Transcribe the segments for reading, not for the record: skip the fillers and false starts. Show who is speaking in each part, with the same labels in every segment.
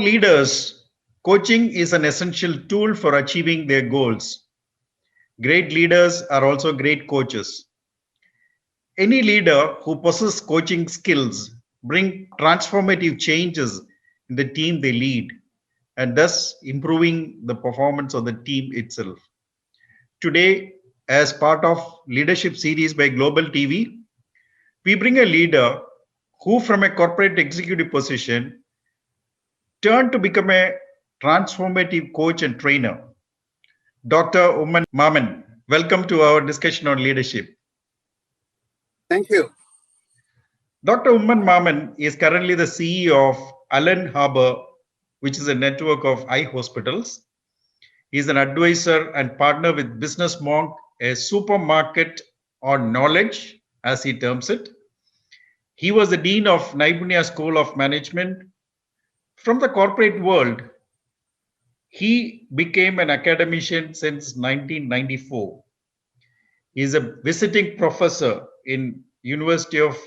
Speaker 1: leaders, coaching is an essential tool for achieving their goals. Great leaders are also great coaches. Any leader who possesses coaching skills bring transformative changes in the team they lead and thus improving the performance of the team itself. Today, as part of leadership series by Global TV, we bring a leader who from a corporate executive position turned to become a transformative coach and trainer. Dr. Oommen Mammen, welcome to our discussion on leadership.
Speaker 2: Thank you.
Speaker 1: Dr. Oommen Mammen is currently the CEO of Allen Harbour, which is a network of eye hospitals. He is an advisor and partner with Business Monk, a supermarket on knowledge, as he terms it. He was the Dean of Naipunya School of Management. From the corporate world, he became an academician since 1994. He is a visiting professor in University of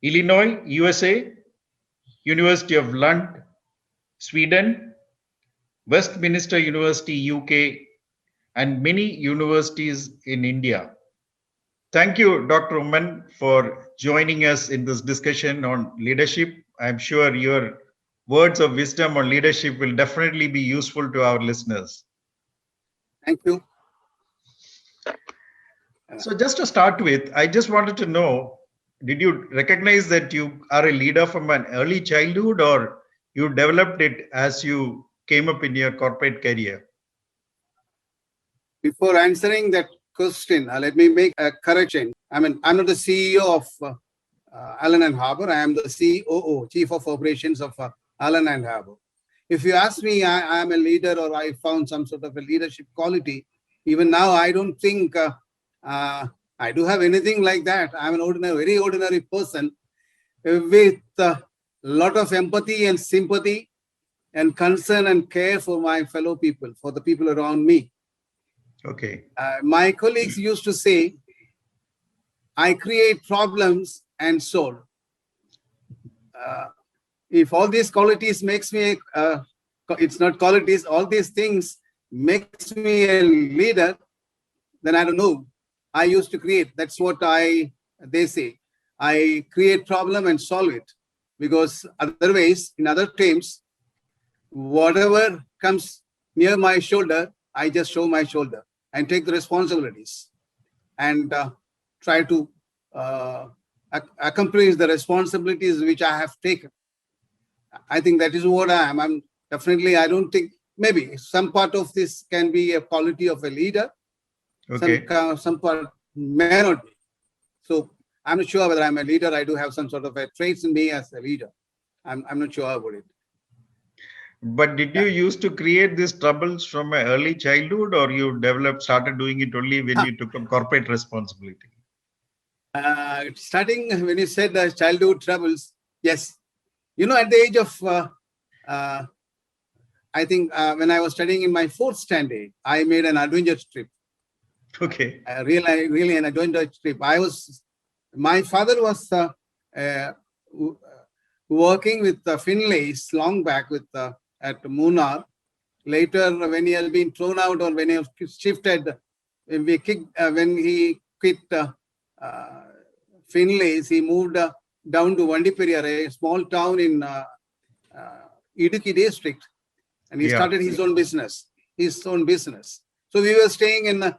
Speaker 1: Illinois, USA, University of Lund, Sweden, Westminster University, UK, and many universities in India. Thank you, Dr. Oommen, for joining us in this discussion on leadership. I'm sure your words of wisdom on leadership will definitely be useful to our listeners.
Speaker 2: Thank you.
Speaker 1: So just to start with, I just wanted to know, did you recognize that you are a leader from an early childhood or you developed it as you came up in your corporate career?
Speaker 2: Before answering that question, let me make a correction. I'm not the CEO of Allen and Harbour. I am the COO, Chief of Operations of Allen and Harbour. If you ask me, I am a leader or I found some sort of a leadership quality. Even now, I don't think I do have anything like that. I'm an very ordinary person with a lot of empathy and sympathy and concern and care for my fellow people, for the people around me.
Speaker 1: Okay.
Speaker 2: My colleagues used to say, I create problems and solve. If all these qualities makes me, it's not qualities, all these things makes me a leader, then I don't know. I used to create. That's what they say. I create problem and solve it. Because otherwise, in other terms, whatever comes near my shoulder, I just show my shoulder and take the responsibilities and try to accomplish the responsibilities which I have taken. I think that is what I am. I'm definitely, I don't think, maybe some part of this can be a quality of a leader.
Speaker 1: Okay.
Speaker 2: Some part may not be. So I'm not sure whether I'm a leader. I do have some sort of a traits in me as a leader. I'm not sure about it.
Speaker 1: But did you used to create these troubles from an early childhood or you started doing it only when you took up corporate responsibility?
Speaker 2: Starting when you said childhood troubles, yes. You know, at the age of, I think when I was studying in my 4th standard, I made an adventure trip.
Speaker 1: Okay.
Speaker 2: Really an adventure trip. My father was working with Finlays long back with at Munnar. Later, when he has been thrown out or when he was shifted, when he quit Finlays, he moved down to Vandiperiyar, a small town in Idukki district, and he started his own business. So we were staying in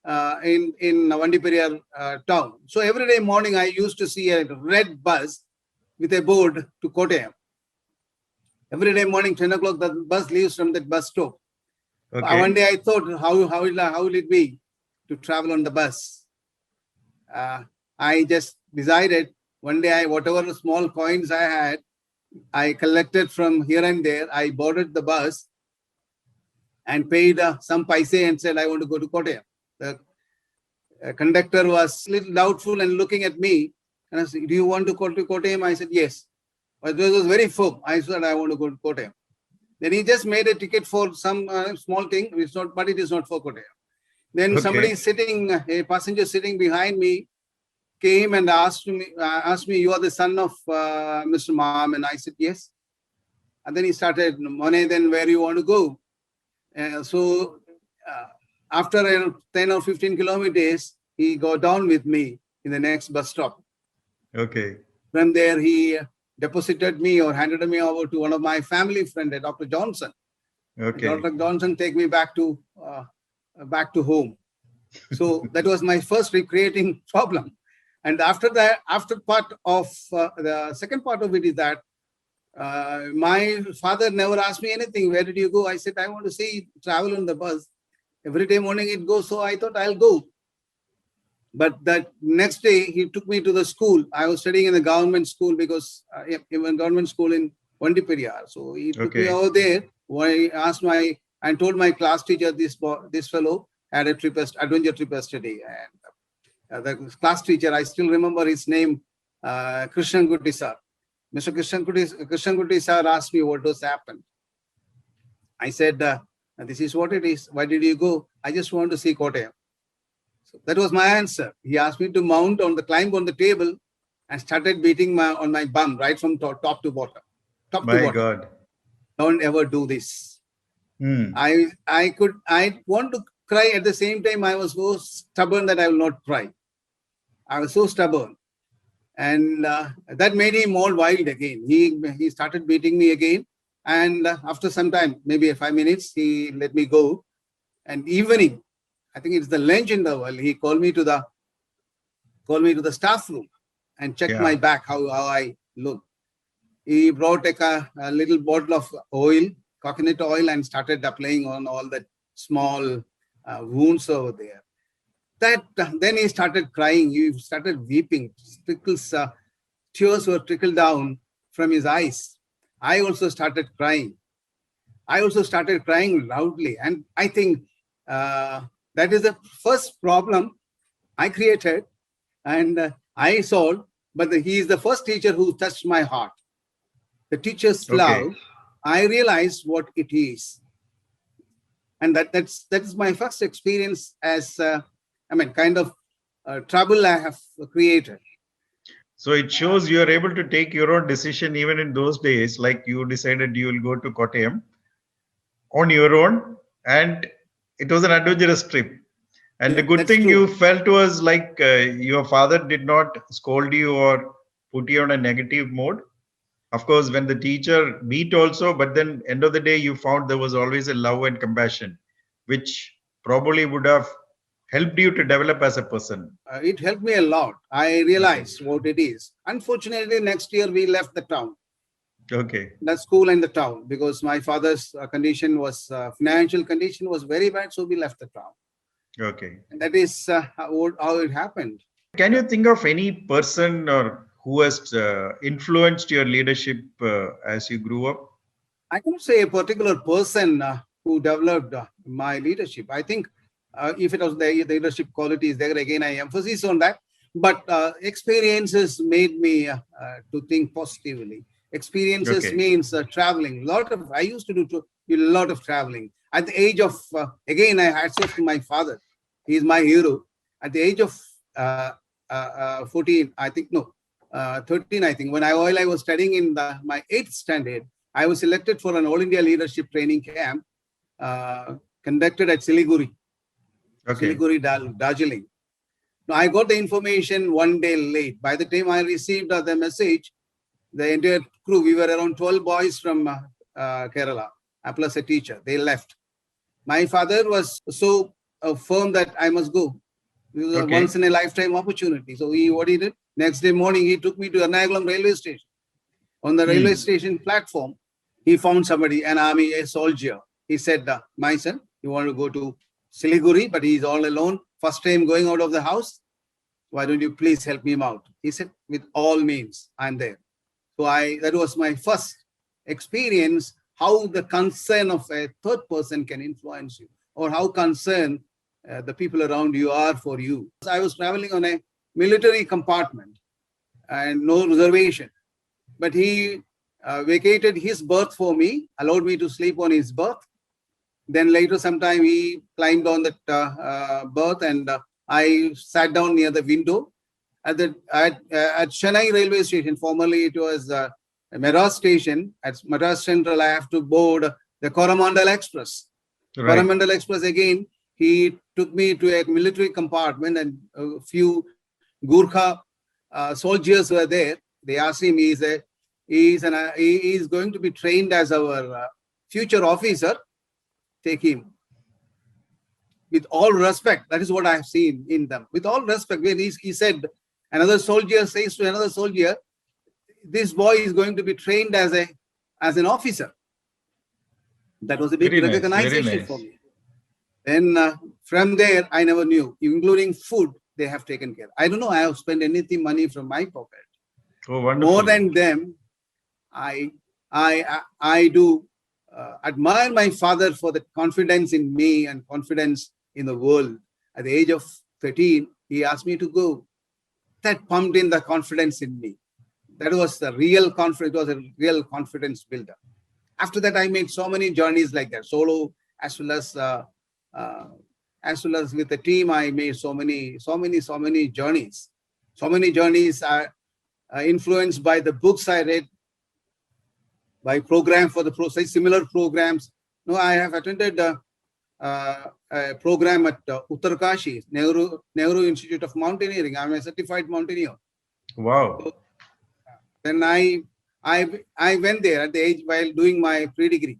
Speaker 2: Vandiperiyar town. So every day morning, I used to see a red bus with a board to Kottayam. Every day morning, 10 o'clock, the bus leaves from that bus stop.
Speaker 1: Okay.
Speaker 2: One day I thought, how will it be to travel on the bus? I just decided one day, whatever small coins I had, I collected from here and there. I boarded the bus and paid some paise and said, I want to go to Kottayam. The conductor was a little doubtful and looking at me. And I said, do you want to go to Kottayam? I said, yes. But it was very firm. I said, I want to go to Kottayam. Then he just made a ticket for some small thing. But it is not for Kottayam. Then somebody sitting, a passenger sitting behind me, came and asked me, you are the son of Mr. Mammen? I said, yes. And then he started, Mone, then where you want to go? So after 10 or 15 kilometers, he got down with me in the next bus stop.
Speaker 1: Okay.
Speaker 2: From there, he deposited me or handed me over to one of my family friend, Dr. Johnson.
Speaker 1: Okay.
Speaker 2: Dr. Johnson take me back to home. So that was my first recreating problem. And after that, the second part of it is that my father never asked me anything. Where did you go? I said, I want to see travel on the bus. Every day morning it goes, so I thought I'll go. But that next day he took me to the school. I was studying in the government school because even government school in Vandiperiyar. So he took me over there. I asked and told my class teacher this fellow had a adventure trip yesterday. And the class teacher, I still remember his name, Krishnan Gutti sir. Mr. Krishnan Gutti sir asked me what was happened. I said, this is what it is. Why did you go? I just want to see Kottayam. So that was my answer. He asked me to climb on the table and started beating on my bum right from top to bottom.
Speaker 1: My God.
Speaker 2: Don't ever do this.
Speaker 1: Hmm.
Speaker 2: I want to cry. At the same time, I was so stubborn that I will not cry. I was so stubborn. And that made him all wild again. He started beating me again. And after some time, maybe 5 minutes, he let me go. And evening, I think it's the lunch interval, he called me to the staff room and checked my back, how I look. He brought a little bottle of oil, coconut oil, and started applying on all the small wounds over there. Then he started crying. He started weeping. Tears were trickled down from his eyes. I also started crying. Loudly. And I think that is the first problem I created and I solved. But he is the first teacher who touched my heart. The teacher's love, I realized what it is. And that's my first experience as, kind of trouble I have created.
Speaker 1: So it shows you are able to take your own decision even in those days, like you decided you will go to Kottayam on your own, and it was an adventurous trip. And the good thing you felt was like your father did not scold you or put you on a negative mode. Of course, when the teacher beat also, but then end of the day, you found there was always a love and compassion, which probably would have helped you to develop as a person.
Speaker 2: It helped me a lot. I realized what it is. Unfortunately, next year we left the town.
Speaker 1: Okay.
Speaker 2: The school and the town, because my father's financial condition was very bad, so we left the town.
Speaker 1: Okay.
Speaker 2: And that is how it happened.
Speaker 1: Can you think of any person or who has influenced your leadership as you grew up?
Speaker 2: I cannot say a particular person who developed my leadership. I think if it was the leadership qualities, there again I emphasis on that. But experiences made me to think positively. Experiences means traveling. I used to do a lot of traveling. At the age of, again, I had access to my father. He is my hero. At the age of 14, I think, no, 13, I think, while I was studying in my 8th standard, I was selected for an All India Leadership Training Camp conducted at Siliguri. Siliguri, Darjeeling. Now, I got the information one day late. By the time I received the message, the entire crew, we were around 12 boys from Kerala, plus a teacher. They left. My father was so firm that I must go. It was a once in a lifetime opportunity. So what he did, next day morning, he took me to Ernakulam railway station. On the railway station platform, he found somebody, a soldier. He said, my son, you want to go to Siliguri, but he's all alone. First time going out of the house. Why don't you please help me out? He said, with all means, I'm there. So that was my first experience, how the concern of a third person can influence you, or how concerned the people around you are for you. I was traveling on a military compartment and no reservation, but he vacated his berth for me, allowed me to sleep on his berth. Then later sometime he climbed on that berth and I sat down near the window at Chennai railway station. Formerly it was Madras station, at Madras Central, I have to board the Coromandel Express.
Speaker 1: Right.
Speaker 2: Coromandel Express again, he took me to a military compartment, and a few Gurkha soldiers were there. They asked him, he is going to be trained as our future officer. Take him. With all respect, that is what I have seen in them. With all respect, when he said, another soldier says to another soldier, this boy is going to be trained as an officer. That was a big
Speaker 1: Very nice,
Speaker 2: recognition
Speaker 1: very nice.
Speaker 2: for me. Then from there, I never knew, including food, they have taken care. I don't know, I have spent anything money from my pocket.
Speaker 1: Oh, wonderful.
Speaker 2: More than them, I do admire my father for the confidence in me and confidence in the world. At the age of 13, he asked me to go. That pumped in the confidence in me. That was the real confidence. It was a real confidence builder. After that, I made so many journeys like that, solo as well as with the team. I made so many journeys. So many journeys are influenced by the books I read, by program for the process, similar programs. No, I have attended a program at Uttarkashi, Nehru Institute of Mountaineering. I'm a certified mountaineer.
Speaker 1: Wow.
Speaker 2: So, then I went there at the age while doing my pre-degree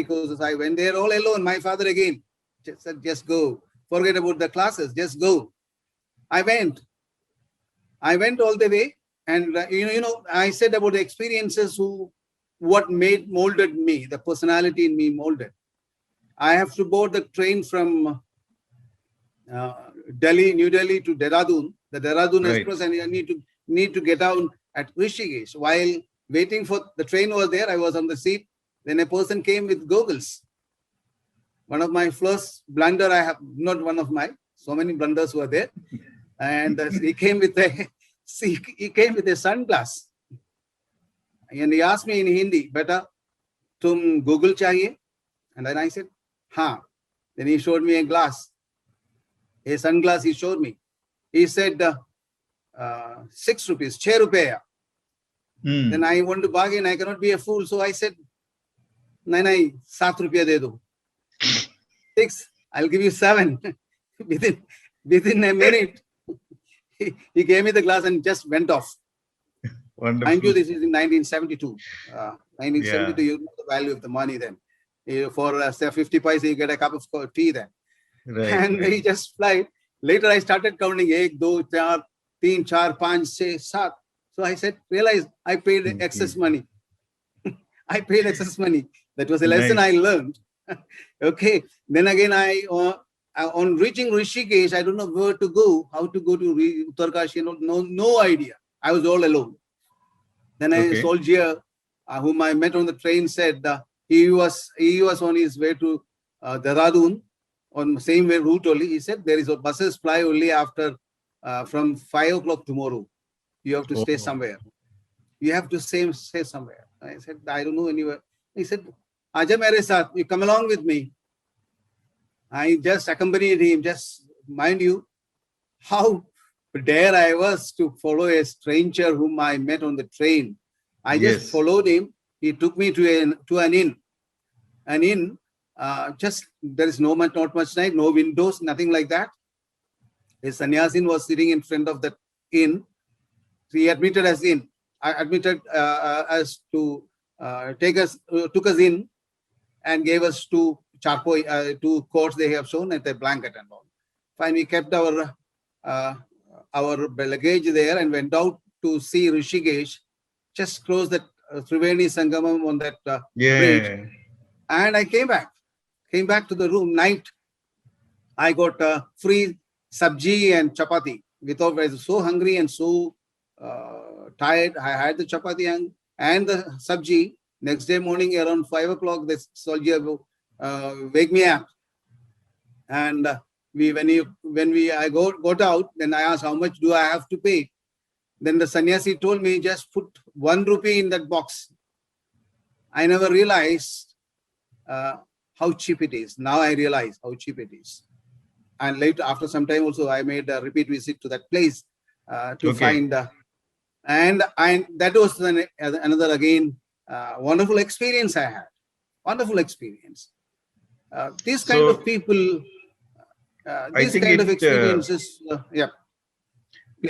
Speaker 2: courses. I went there all alone. My father again said, just go. Forget about the classes. Just go. I went all the way. And I said about the experiences what molded me, the personality in me molded. I have to board the train from New Delhi to Dehradun, the Dehradun Express, and I need to get down at Rishikesh. While waiting for the train was there, I was on the seat. Then a person came with goggles. One of my first blunder, not one of my, so many blunders were there. And he came with a sunglass. And he asked me in Hindi, beta, tum Google chahiye? And then I said, ha. Then he showed me a glass, a sunglass he showed me. He said, 6 rupees, 6 rupeya. Then I want to bargain, I cannot be a fool. So I said, nahi, 7 rupiya de do. 6, I'll give you 7. Within a minute, he gave me the glass and just went off.
Speaker 1: Wonderful.
Speaker 2: Mind you, this is in 1972. 1972, you know the value of the money then. For say 50 paise, you get a cup of tea then.
Speaker 1: Right,
Speaker 2: And he just flied. Later, I started counting 1, 2, 3, 4, 5, 6, 7. So I said, realize I paid excess money. I paid excess money. That was a lesson I learned. Okay. Then again, on reaching Rishikesh, I don't know where to go, how to go to Uttarkashi, no idea. I was all alone. Then a soldier whom I met on the train said he was on his way to Dehradun on the same way route only. He said there is buses fly only after from 5 o'clock tomorrow. You have to stay somewhere. You have to stay somewhere. I said, I don't know anywhere. He said, Aja mere saath, you come along with me. I just accompanied him. Just mind you, how dare I was to follow a stranger whom I met on the train. I just followed him. He took me to an inn. An inn, just there is not much light, no windows, nothing like that. A sannyasin was sitting in front of the inn. He admitted us in. I admitted us to took us in and gave us two coats they have shown at a blanket and all. Fine, we kept our luggage there and went out to see Rishikesh. Just crossed the Triveni Sangamam on that bridge. And I came back to the room. Night, I got free sabji and chapati. I was so hungry and so tired. I had the chapati and the sabji. Next day morning around 5 o'clock, the soldier wake me up. And I got out, then I asked, how much do I have to pay? Then the sannyasi told me, just put 1 rupee in that box. I never realized how cheap it is. Now I realize how cheap it is. And later, after some time also, I made a repeat visit to that place to find And that was another again wonderful experience I had. Wonderful experience. These kind
Speaker 1: So
Speaker 2: of people,
Speaker 1: I
Speaker 2: these
Speaker 1: think
Speaker 2: kind of
Speaker 1: it.
Speaker 2: experiences, yeah,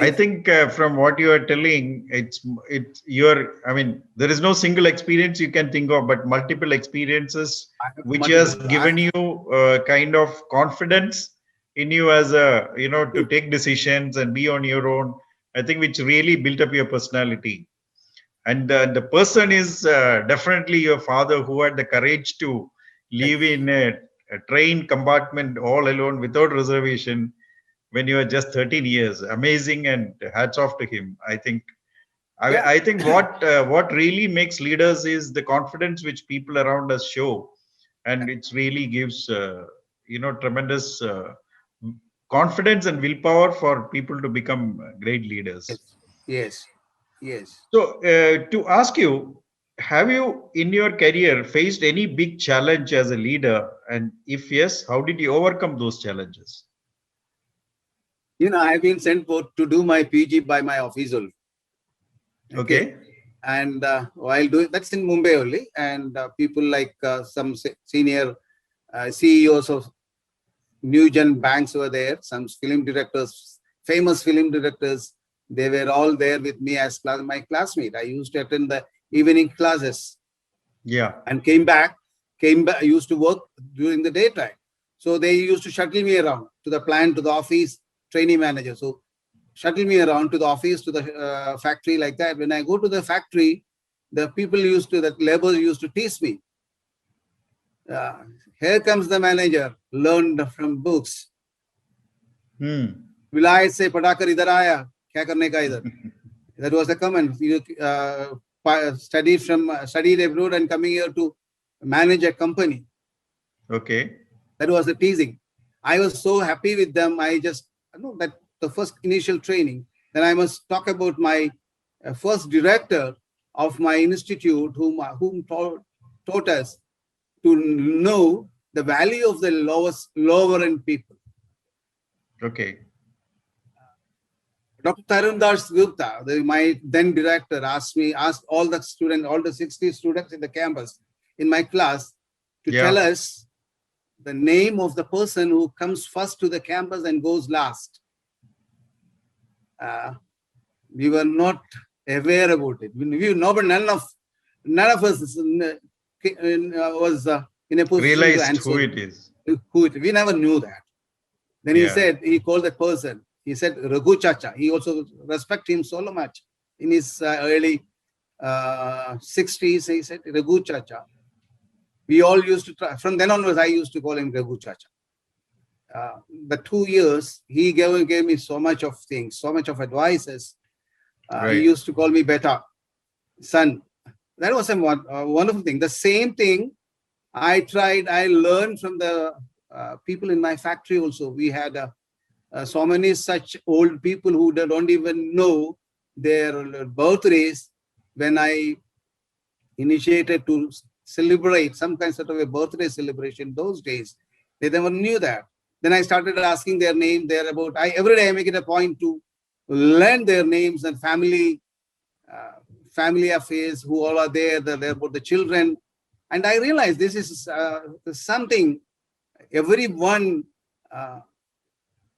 Speaker 1: I
Speaker 2: please.
Speaker 1: think from what you are telling, it's your. I mean, there is no single experience you can think of, but multiple experiences
Speaker 2: I have
Speaker 1: which has
Speaker 2: multiple.
Speaker 1: given you kind of confidence in you as a to take decisions and be on your own. I think which really built up your personality. And the person is definitely your father who had the courage to live in a train compartment all alone without reservation when you were just 13 years. Amazing, and hats off to him. I think
Speaker 2: Yeah,
Speaker 1: I think what really makes leaders is the confidence which people around us show, and it really gives tremendous confidence and willpower for people to become great leaders.
Speaker 2: yes, yes, yes.
Speaker 1: So, to ask you, have you in your career faced any big challenge as a leader? And if yes, how did you overcome those challenges?
Speaker 2: I've been sent for to do my PG by my official. Okay.
Speaker 1: Okay.
Speaker 2: And while doing that's in Mumbai only, and people like some senior CEOs of new gen banks were there, some film directors, famous film directors, they were all there with me as my classmate. I used to attend the evening classes
Speaker 1: Yeah.
Speaker 2: and came back, I used to work during the daytime. So they used to shuttle me around to the plant, to the office, trainee manager. So shuttle me around to the office, to the factory like that. When I go to the factory, the people that laborers used to tease me. Uh, Here comes the manager, learned from books.
Speaker 1: Hmm.
Speaker 2: Will I say, Padakar idhar aaya, kya karne ka idhar? That was the comment. You studied abroad and coming here to manage a company.
Speaker 1: Okay.
Speaker 2: That was the teasing. I was so happy with them. I know that the first initial training. Then I must talk about my first director of my institute, whom taught us to know the value of the lower end people.
Speaker 1: Okay.
Speaker 2: Dr. Tarun Das Gupta, my then director, asked all the students, all the 60 students in the campus, in my class, to tell
Speaker 1: Yeah.
Speaker 2: us the name of the person who comes first to the campus and goes last. We were not aware about it. None of us was in a position to
Speaker 1: Realized who
Speaker 2: answer
Speaker 1: it is.
Speaker 2: who it. We never knew that. Then
Speaker 1: Yeah.
Speaker 2: he called the person. He said, Raghu Chacha. He also respect him so much. In his early 60s, he said, Raghu Chacha. We all used to try. From then onwards, I used to call him Raghu Chacha. The 2 years, he gave me so much of things, so much of advices. He
Speaker 1: Right.
Speaker 2: used to call me Beta, son. That was a wonderful thing. The same thing I learned from the people in my factory also. We had so many such old people who don't even know their birthdays. When I initiated to celebrate some kind of a birthday celebration those days, they never knew that. Then I started asking their name, every day I make it a point to learn their names and family affairs, who all are there, they're about the children. And I realized this is something everyone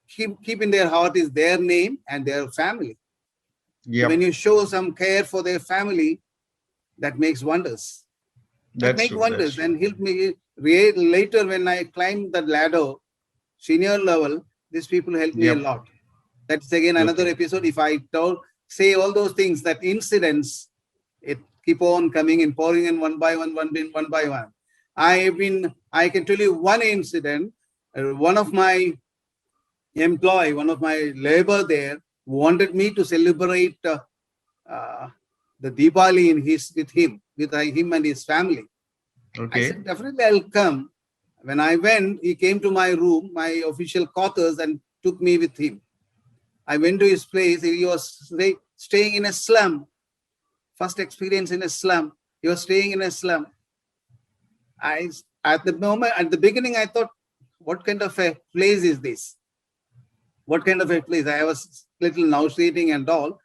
Speaker 2: keep in their heart is their name and their family. So when
Speaker 1: Yep.
Speaker 2: you show some care for their family, that makes wonders. That
Speaker 1: That's
Speaker 2: make
Speaker 1: true. That's
Speaker 2: wonders
Speaker 1: true.
Speaker 2: and help me later when I climbed the ladder, senior level, these people helped me a
Speaker 1: Yep.
Speaker 2: lot. That's again another
Speaker 1: Okay.
Speaker 2: episode. If I say all those things, that incidents, it keep on coming in, pouring in one by one. I can tell you one incident. One of my one of my labor there, wanted me to celebrate uh, the Diwali with him and his family. I
Speaker 1: Okay.
Speaker 2: said, definitely I'll come. When I went, he came to my room, my official quarters, and took me with him. I went to his place. He was staying in a slum. First experience in a slum. He was staying in a slum. At the beginning, I thought, what kind of a place is this? What kind of a place? I was little nauseating and all.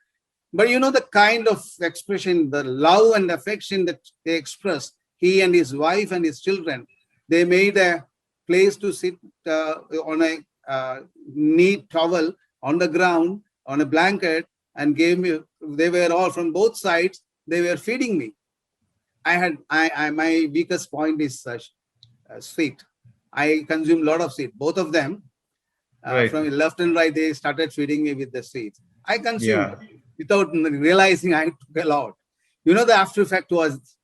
Speaker 2: But you know, the kind of expression, the love and affection that they expressed, he and his wife and his children, they made a place to sit on a neat towel on the ground, on a blanket, and gave me, they were all from both sides, they were feeding me. My weakest point is sweet. I consume a lot of sweet, both of them.
Speaker 1: Right.
Speaker 2: From left and right, they started feeding me with the sweets. I consumed
Speaker 1: Yeah.
Speaker 2: without realizing I took a lot. You know, the after effect was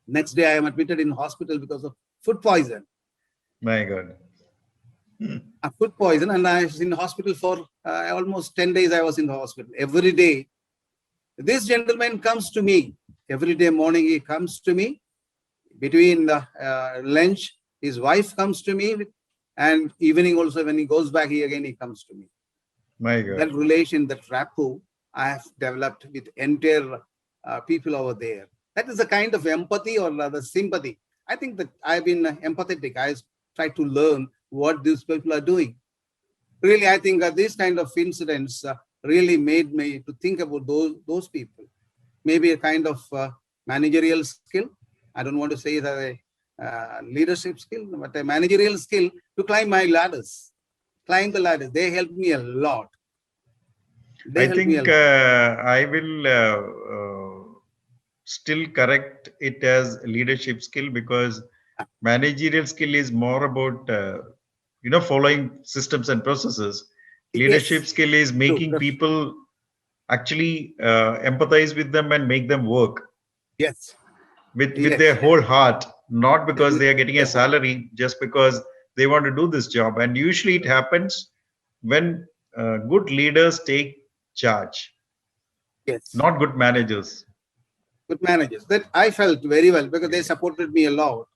Speaker 2: next day I am admitted in hospital because of food poison.
Speaker 1: My God.
Speaker 2: Food poison, and I was in hospital for almost 10 days. I was in the hospital every day. This gentleman comes to me every day morning. He comes to me between the lunch. His wife comes to me, and evening also when he goes back, he comes to me.
Speaker 1: My
Speaker 2: That
Speaker 1: God.
Speaker 2: relation, that rapport I have developed with entire people over there. That is a kind of empathy or rather sympathy. I think that I've been empathetic. I try to learn what these people are doing. Really, I think these kind of incidents really made me to think about those people. Maybe a kind of managerial skill. I don't want to say that a leadership skill, but a managerial skill to climb my ladders. Climb the ladders. They helped me a lot. They
Speaker 1: I
Speaker 2: helped me a
Speaker 1: think
Speaker 2: lot.
Speaker 1: I will still correct it as leadership skill, because managerial skill is more about following systems and processes. Leadership
Speaker 2: Yes,
Speaker 1: skill is
Speaker 2: true.
Speaker 1: making people actually empathize with them and make them work
Speaker 2: Yes,
Speaker 1: with their
Speaker 2: yes.
Speaker 1: whole heart, not because they are getting a
Speaker 2: Yeah.
Speaker 1: salary, just because they want to do this job. And usually it happens when good leaders take charge,
Speaker 2: Yes,
Speaker 1: not good managers.
Speaker 2: good managers. That I felt very well because they supported me a lot.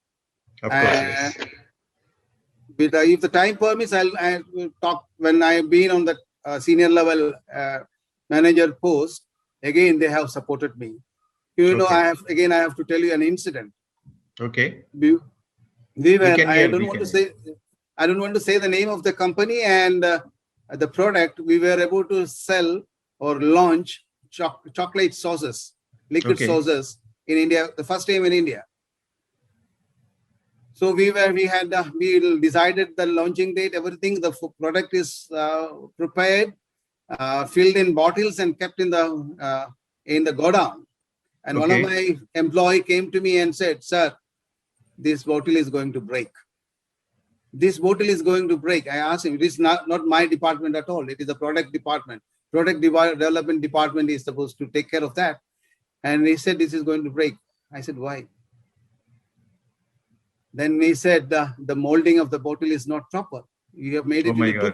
Speaker 1: Of course,
Speaker 2: Uh,
Speaker 1: yes.
Speaker 2: but if the time permits, I will talk when I've been on the senior level manager post. Again, they have supported me. You know,
Speaker 1: Okay.
Speaker 2: I have to tell you an incident.
Speaker 1: Okay.
Speaker 2: We, we
Speaker 1: We
Speaker 2: were.
Speaker 1: can
Speaker 2: I
Speaker 1: hear.
Speaker 2: don't
Speaker 1: We
Speaker 2: want
Speaker 1: can
Speaker 2: to
Speaker 1: hear.
Speaker 2: say. I don't want to say the name of the company and the product. We were able to sell or launch chocolate sauces, liquid
Speaker 1: Okay.
Speaker 2: sauces in India, the first time in India. So we decided the launching date, everything. The product is prepared, filled in bottles and kept in the godown. And one of
Speaker 1: Okay.
Speaker 2: my employee came to me and said, "Sir, this bottle is going to break. This bottle is going to break." I asked him, "It is not my department at all. It is the product department. Development department is supposed to take care of that." And he said, "This is going to break." I said, "Why?" Then he said, the molding of the bottle is not proper. You have made
Speaker 1: Oh
Speaker 2: it
Speaker 1: my
Speaker 2: into
Speaker 1: God.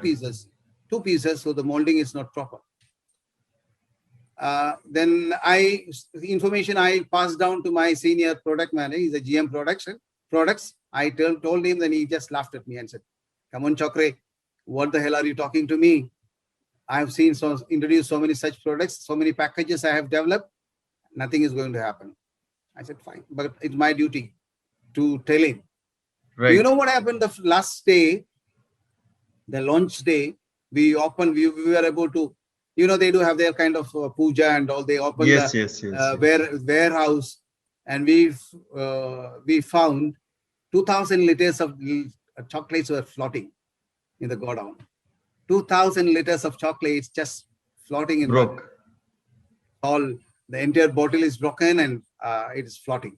Speaker 2: two pieces, so the molding is not proper. Then the information I passed down to my senior product manager, he's a GM products. I told him, then he just laughed at me and said, "Come on, Chokre, what the hell are you talking to me? I have introduced so many such products, so many packages I have developed. Nothing is going to happen." I said, "Fine, but it's my duty to tell him." You
Speaker 1: Right.
Speaker 2: know what happened the last day, the launch day? We were able to, they do have their kind of puja and all. They open the
Speaker 1: Yes. Yes. Yes. Yes.
Speaker 2: warehouse, and we found 2,000 liters of chocolates were floating in the godown. 2,000 liters of chocolates just floating in the
Speaker 1: Broke.
Speaker 2: all. The entire bottle is broken and it is floating.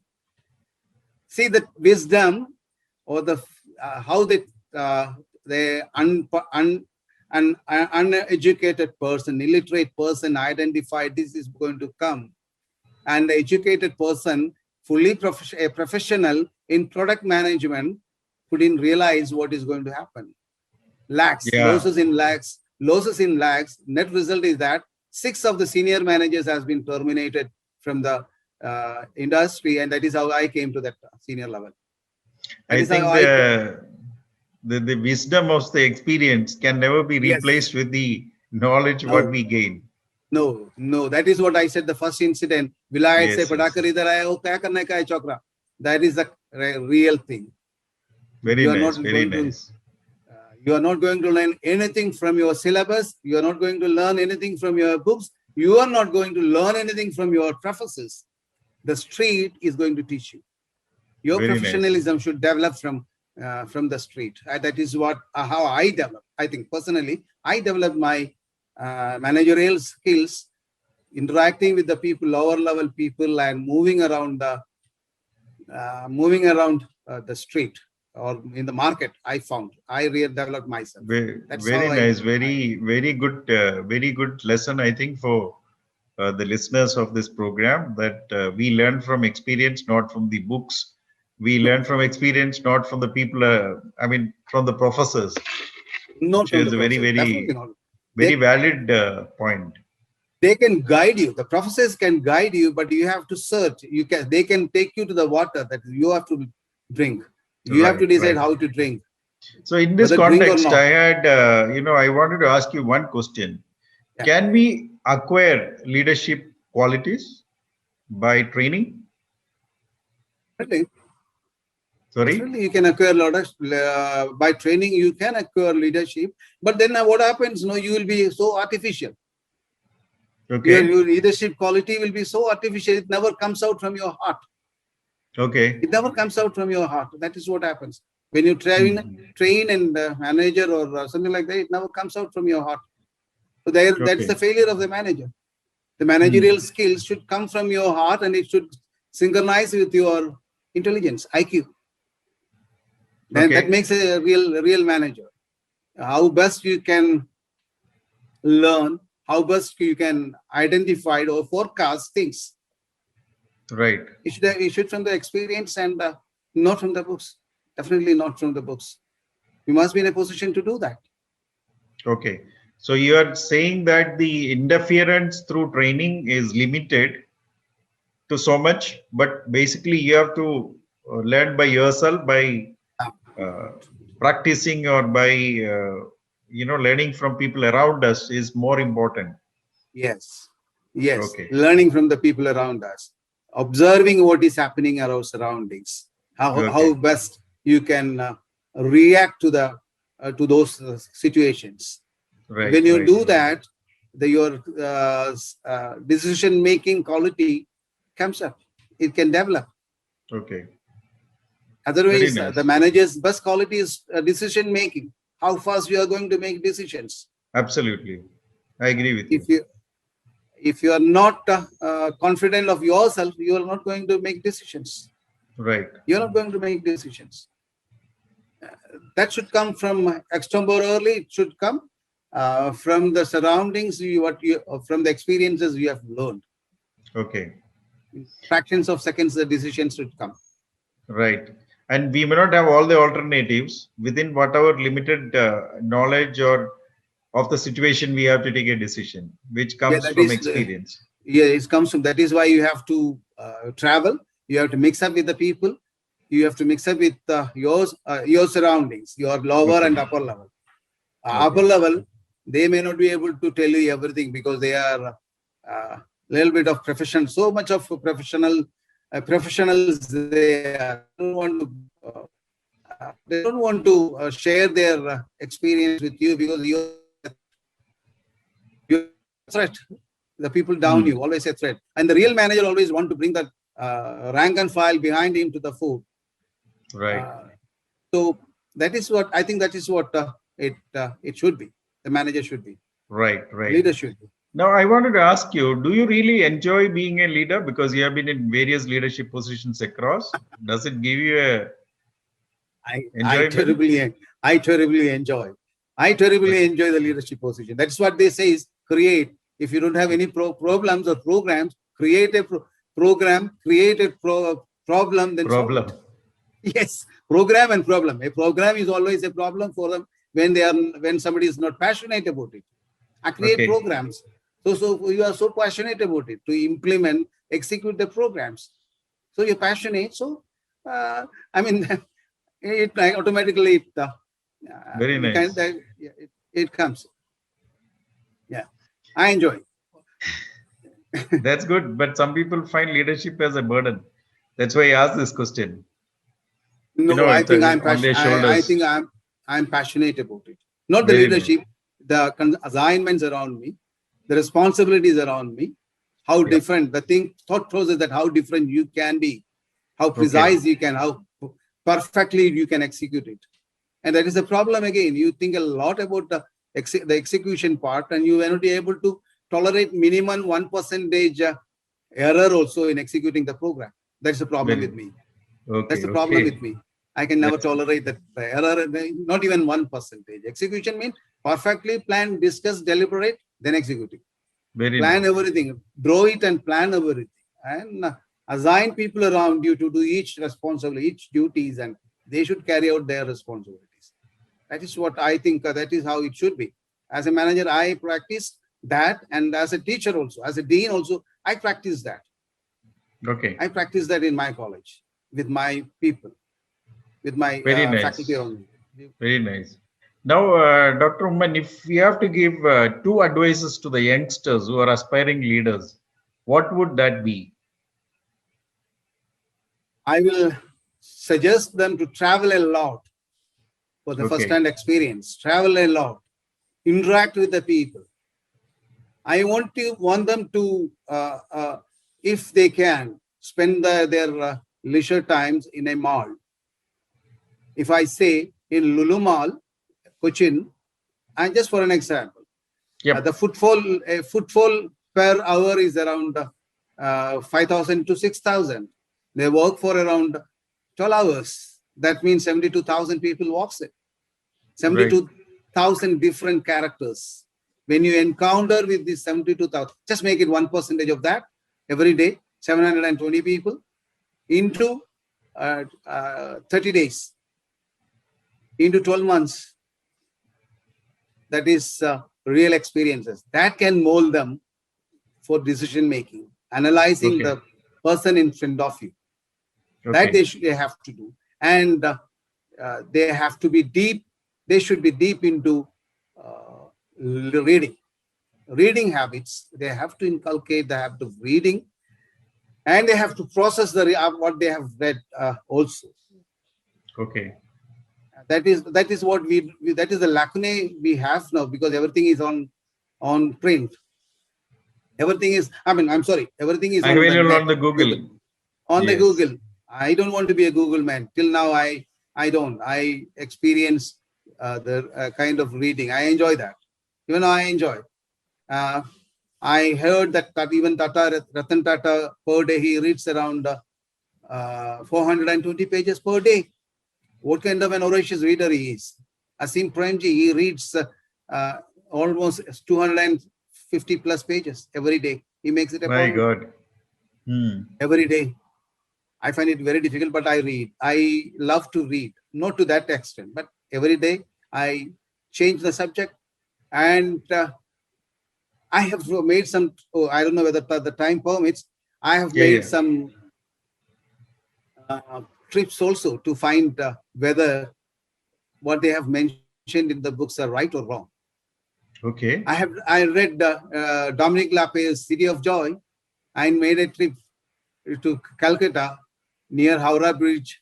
Speaker 2: See the wisdom or the how the uneducated person, illiterate person identified this is going to come, and the educated person, a professional in product management, couldn't realize what is going to happen.
Speaker 1: Yeah.
Speaker 2: Losses in lakhs. Net result is that 6 of the senior managers has been terminated from the industry, and that is how I came to that senior level. That
Speaker 1: I
Speaker 2: is how
Speaker 1: think
Speaker 2: I came.
Speaker 1: the wisdom of the experience can never be
Speaker 2: Yes.
Speaker 1: replaced with the knowledge what
Speaker 2: No.
Speaker 1: we gain.
Speaker 2: No. That is what I said. The first incident. Vilayat se
Speaker 1: Yes. Yes.
Speaker 2: padakar idhar aaya, wo kya karne ka hai chokra. That is the real thing.
Speaker 1: Very
Speaker 2: You are not
Speaker 1: nice. Very
Speaker 2: going to.
Speaker 1: nice.
Speaker 2: You are not going to learn anything from your syllabus. You are not going to learn anything from your books. You are not going to learn anything from your professors. The street is going to teach you. Your
Speaker 1: Very nice.
Speaker 2: professionalism should develop from the street. That is what how I develop. I think personally, I developed my managerial skills, interacting with the people, lower level people, and moving around the street or in the market. I found I really developed myself. That's
Speaker 1: Very
Speaker 2: how
Speaker 1: nice. Very good lesson, I think, for the listeners of this program, that we learn from experience, not from the books. We learn from experience, not from the people. I mean, from the professors,
Speaker 2: not
Speaker 1: which
Speaker 2: from
Speaker 1: is
Speaker 2: the
Speaker 1: a very,
Speaker 2: process. Definitely
Speaker 1: very,
Speaker 2: not.
Speaker 1: very valid point.
Speaker 2: They can guide you. The professors can guide you, but you have to search. They can take you to the water that you have to drink. You have to decide how to drink.
Speaker 1: So in this
Speaker 2: whether drink or
Speaker 1: context,
Speaker 2: not.
Speaker 1: I had, I wanted to ask you one question.
Speaker 2: Yeah.
Speaker 1: Can we acquire leadership qualities by training? Sorry?
Speaker 2: Definitely, you can acquire by training. You can acquire leadership, but then what happens? No, you will be so artificial.
Speaker 1: Okay.
Speaker 2: Your leadership quality will be so artificial. It never comes out from your heart.
Speaker 1: Okay.
Speaker 2: It never comes out from your heart. That is what happens when you train and manager or something like that. It never comes out from your heart. So that's the failure of the manager. The managerial skills should come from your heart, and it should synchronize with your intelligence, IQ. Then that makes a real manager. How best you can learn, how best you can identify or forecast things.
Speaker 1: Right.
Speaker 2: You should from the experience and not from the books. Definitely not from the books. You must be in a position to do that.
Speaker 1: Okay. So you are saying that the interference through training is limited to so much, but basically you have to learn by yourself, by practicing, or by learning from people around us is more important.
Speaker 2: Yes. Learning from the people around us, observing what is happening in our surroundings, how best you can react to those situations. When you do that, your decision making quality comes up. It can develop.
Speaker 1: Okay.
Speaker 2: Otherwise, the manager's best quality is decision making. How fast you are going to make decisions.
Speaker 1: Absolutely, I agree with you.
Speaker 2: If you are not confident of yourself, you are not going to make decisions.
Speaker 1: Right.
Speaker 2: You are not going to make decisions. That should come from extemporally. It should come from the surroundings, from the experiences you have learned.
Speaker 1: Okay.
Speaker 2: In fractions of seconds, the decisions should come.
Speaker 1: Right. And we may not have all the alternatives within whatever limited knowledge or of the situation. We have to take a decision, which comes from experience.
Speaker 2: It comes from. That is why you have to travel. You have to mix up with the people. You have to mix up with your surroundings, your lower and upper level. Upper level, they may not be able to tell you everything because they are a little bit of profession. So much of professionals they don't want to share their experience with you because you're a threat. The people down you always a threat, and the real manager always want to bring that rank and file behind him to the fore.
Speaker 1: Right.
Speaker 2: So that is what I think. That is what it should be. The manager should be.
Speaker 1: Right.
Speaker 2: Leader should be.
Speaker 1: Now, I wanted to ask you, do you really enjoy being a leader? Because you have been in various leadership positions across. Does it give you a
Speaker 2: I terribly enjoy. I terribly enjoy the leadership position. That's what they say is create. If you don't have any problems or programs, create a program, create a problem, then
Speaker 1: problem.
Speaker 2: Yes, program and problem. A program is always a problem for them when somebody is not passionate about it. I create programs. So you are so passionate about it to implement, execute the programs. So you're passionate. So it automatically
Speaker 1: very nice.
Speaker 2: It comes. Yeah, I enjoy.
Speaker 1: That's good, but some people find leadership as a burden. That's why I asked this question.
Speaker 2: No, I think I'm passionate. I think I'm passionate about it. Not the leadership, the assignments around me. the responsibilities around me, how
Speaker 1: Yeah.
Speaker 2: different the thought process, that how different you can be, how
Speaker 1: Okay.
Speaker 2: precise you can, how perfectly you can execute it. And that is the problem again. You think a lot about the execution part, and you are not able to tolerate minimum 1% error also in executing the program. That's the problem with me. That's
Speaker 1: Okay.
Speaker 2: the problem
Speaker 1: Okay.
Speaker 2: with me. I can never
Speaker 1: That's
Speaker 2: tolerate that error, not even 1%. Execution means perfectly plan, discuss, deliberate, then execute it.
Speaker 1: very
Speaker 2: Plan
Speaker 1: nice.
Speaker 2: everything, draw it and plan everything, and assign people around you to do each responsibility, each duties, and they should carry out their responsibilities. That is what I think. That is how it should be. As a manager, I practice that, and as a teacher also, as a dean also, I practice that.
Speaker 1: Okay.
Speaker 2: I practice that in my college with my people, with my
Speaker 1: Very
Speaker 2: faculty
Speaker 1: nice.
Speaker 2: around me.
Speaker 1: Very nice. Now, Dr. Oommen, if we have to give two advices to the youngsters who are aspiring leaders, what would that be?
Speaker 2: I will suggest them to travel a lot for the
Speaker 1: Okay.
Speaker 2: first-hand experience. Travel a lot, interact with the people. I want them to, if they can, spend their leisure times in a mall. If I say in Lulu Mall, Cochin, and just for an example,
Speaker 1: Yep.
Speaker 2: the footfall per hour is around 5,000 to 6,000. They work for around 12 hours. That means 72,000 people walks it.
Speaker 1: Right.
Speaker 2: 72,000 different characters. When you encounter with these 72,000, just make it 1% of that every day, 720 people into 30 days, into 12 months. That is real experiences that can mold them for decision making, analyzing
Speaker 1: Okay.
Speaker 2: the person in front of you. That
Speaker 1: Okay.
Speaker 2: they have to do, and they have to be deep. They should be deep into reading habits. They have to inculcate the habit of reading, and they have to process what they have read also.
Speaker 1: Okay.
Speaker 2: That is what that is the lacune we have now, because everything is on print. Everything is, I'm sorry, everything is on the
Speaker 1: Available
Speaker 2: net,
Speaker 1: on the Google.
Speaker 2: Google. On the
Speaker 1: Yes.
Speaker 2: Google. I don't want to be a Google man. Till now, I don't. I experience the kind of reading. I enjoy that. Even though I enjoy. Uh, I heard that even Ratan Tata per day, he reads around 420 pages per day. What kind of an voracious reader he is. Asim Premji, he reads almost 250 plus pages every day. He makes it a
Speaker 1: My
Speaker 2: point
Speaker 1: God.
Speaker 2: every day. I find it very difficult, but I read. I love to read, not to that extent, but every day I change the subject, and I have made some. Oh, I don't know whether the time permits. I have
Speaker 1: Yeah.
Speaker 2: made
Speaker 1: Yeah.
Speaker 2: some trips also to find whether what they have mentioned in the books are right or wrong.
Speaker 1: Okay.
Speaker 2: I read Dominic Lapier's City of Joy. I made a trip to Calcutta near Howrah Bridge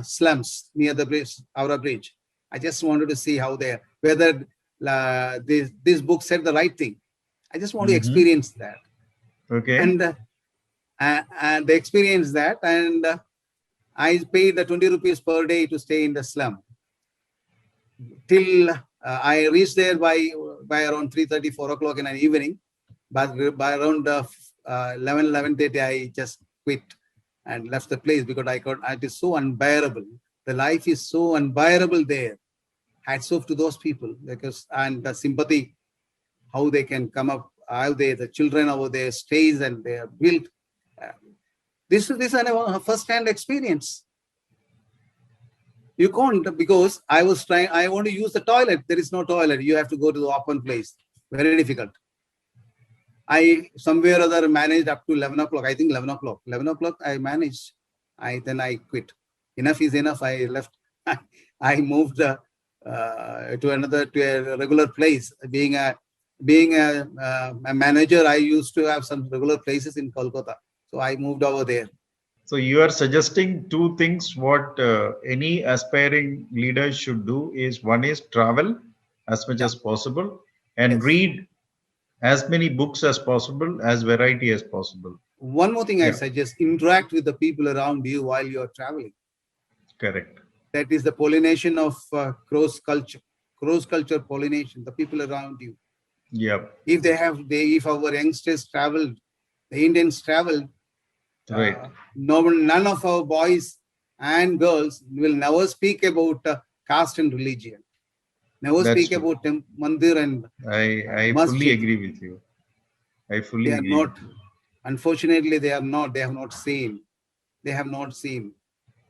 Speaker 2: slums near the bridge, Howrah Bridge. I just wanted to see whether this book said the right thing. I just want to experience that,
Speaker 1: Okay.
Speaker 2: and they experienced that, and I paid the 20 rupees per day to stay in the slum till I reached there by around 3:30, 4 o'clock in an evening. But by around 11:30, I just quit and left the place because it is so unbearable. The life is so unbearable there. Hats off to those people, and the sympathy, how they can come up, how the children over there stays and they are built. Uh, this is a first-hand experience. You can't, because I want to use the toilet. There is no toilet. You have to go to the open place. Very difficult. I somewhere or other managed up to 11 o'clock. I think 11 o'clock. 11 o'clock I managed. Then I quit. Enough is enough. I left. I moved to a regular place. Being a manager, I used to have some regular places in Kolkata. So I moved over there.
Speaker 1: So you are suggesting two things. What any aspiring leader should do is, one is travel as much as possible, and
Speaker 2: Yes.
Speaker 1: read as many books as possible, as variety as possible.
Speaker 2: One more thing I
Speaker 1: Yeah.
Speaker 2: suggest, interact with the people around you while you're traveling.
Speaker 1: Correct.
Speaker 2: That is the pollination of cross culture pollination, the people around you.
Speaker 1: Yep.
Speaker 2: If our youngsters traveled, the Indians traveled,
Speaker 1: Right.
Speaker 2: none of our boys and girls will never speak about caste and religion. Never
Speaker 1: That's
Speaker 2: speak
Speaker 1: true.
Speaker 2: about mandir and
Speaker 1: I fully
Speaker 2: masjid.
Speaker 1: agree with you. I
Speaker 2: They
Speaker 1: fully
Speaker 2: are
Speaker 1: agree
Speaker 2: not.
Speaker 1: with you.
Speaker 2: Unfortunately, they are not. They have not seen. They have not seen.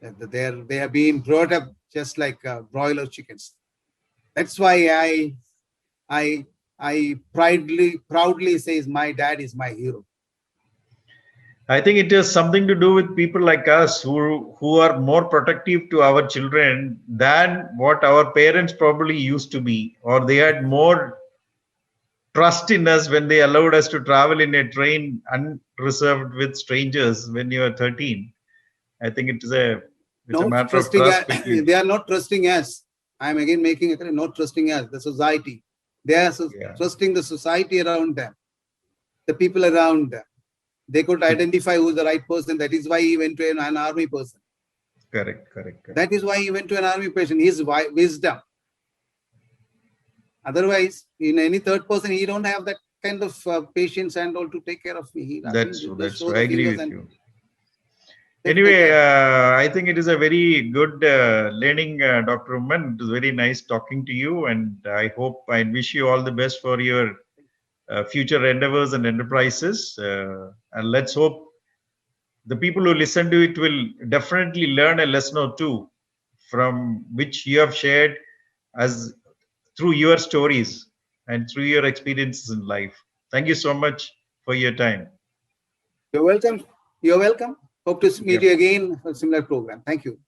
Speaker 2: They have been brought up just like broiler chickens. That's why I I proudly says my dad is my hero.
Speaker 1: I think it has something to do with people like us who are more protective to our children than what our parents probably used to be, or they had more trust in us when they allowed us to travel in a train unreserved with strangers when you are 13. I think it's a
Speaker 2: Not
Speaker 1: matter of
Speaker 2: trusting
Speaker 1: trust
Speaker 2: us.
Speaker 1: between.
Speaker 2: They are not trusting us. I am again making it clear, not trusting us, the society. They are
Speaker 1: Yeah.
Speaker 2: trusting the society around them, the people around them. They could
Speaker 1: It,
Speaker 2: identify who's the right person. That is why he went to an army person.
Speaker 1: correct.
Speaker 2: That is why he went to an army person. His wisdom. Otherwise, in any third person, he don't have that kind of patience and all to take care of me. He
Speaker 1: That's true.
Speaker 2: just
Speaker 1: That's
Speaker 2: show
Speaker 1: true. I
Speaker 2: the
Speaker 1: agree
Speaker 2: fingers
Speaker 1: with
Speaker 2: and
Speaker 1: you.
Speaker 2: just like
Speaker 1: Anyway,
Speaker 2: that.
Speaker 1: I think it is a very good learning, Dr. Oommen. It was very nice talking to you, and I hope and wish you all the best for your future endeavors and enterprises. And let's hope the people who listen to it will definitely learn a lesson or two from which you have shared as through your stories and through your experiences in life. Thank you so much for your time.
Speaker 2: You're welcome. You're welcome. Hope to meet
Speaker 1: Yep.
Speaker 2: you again for a similar program. Thank you.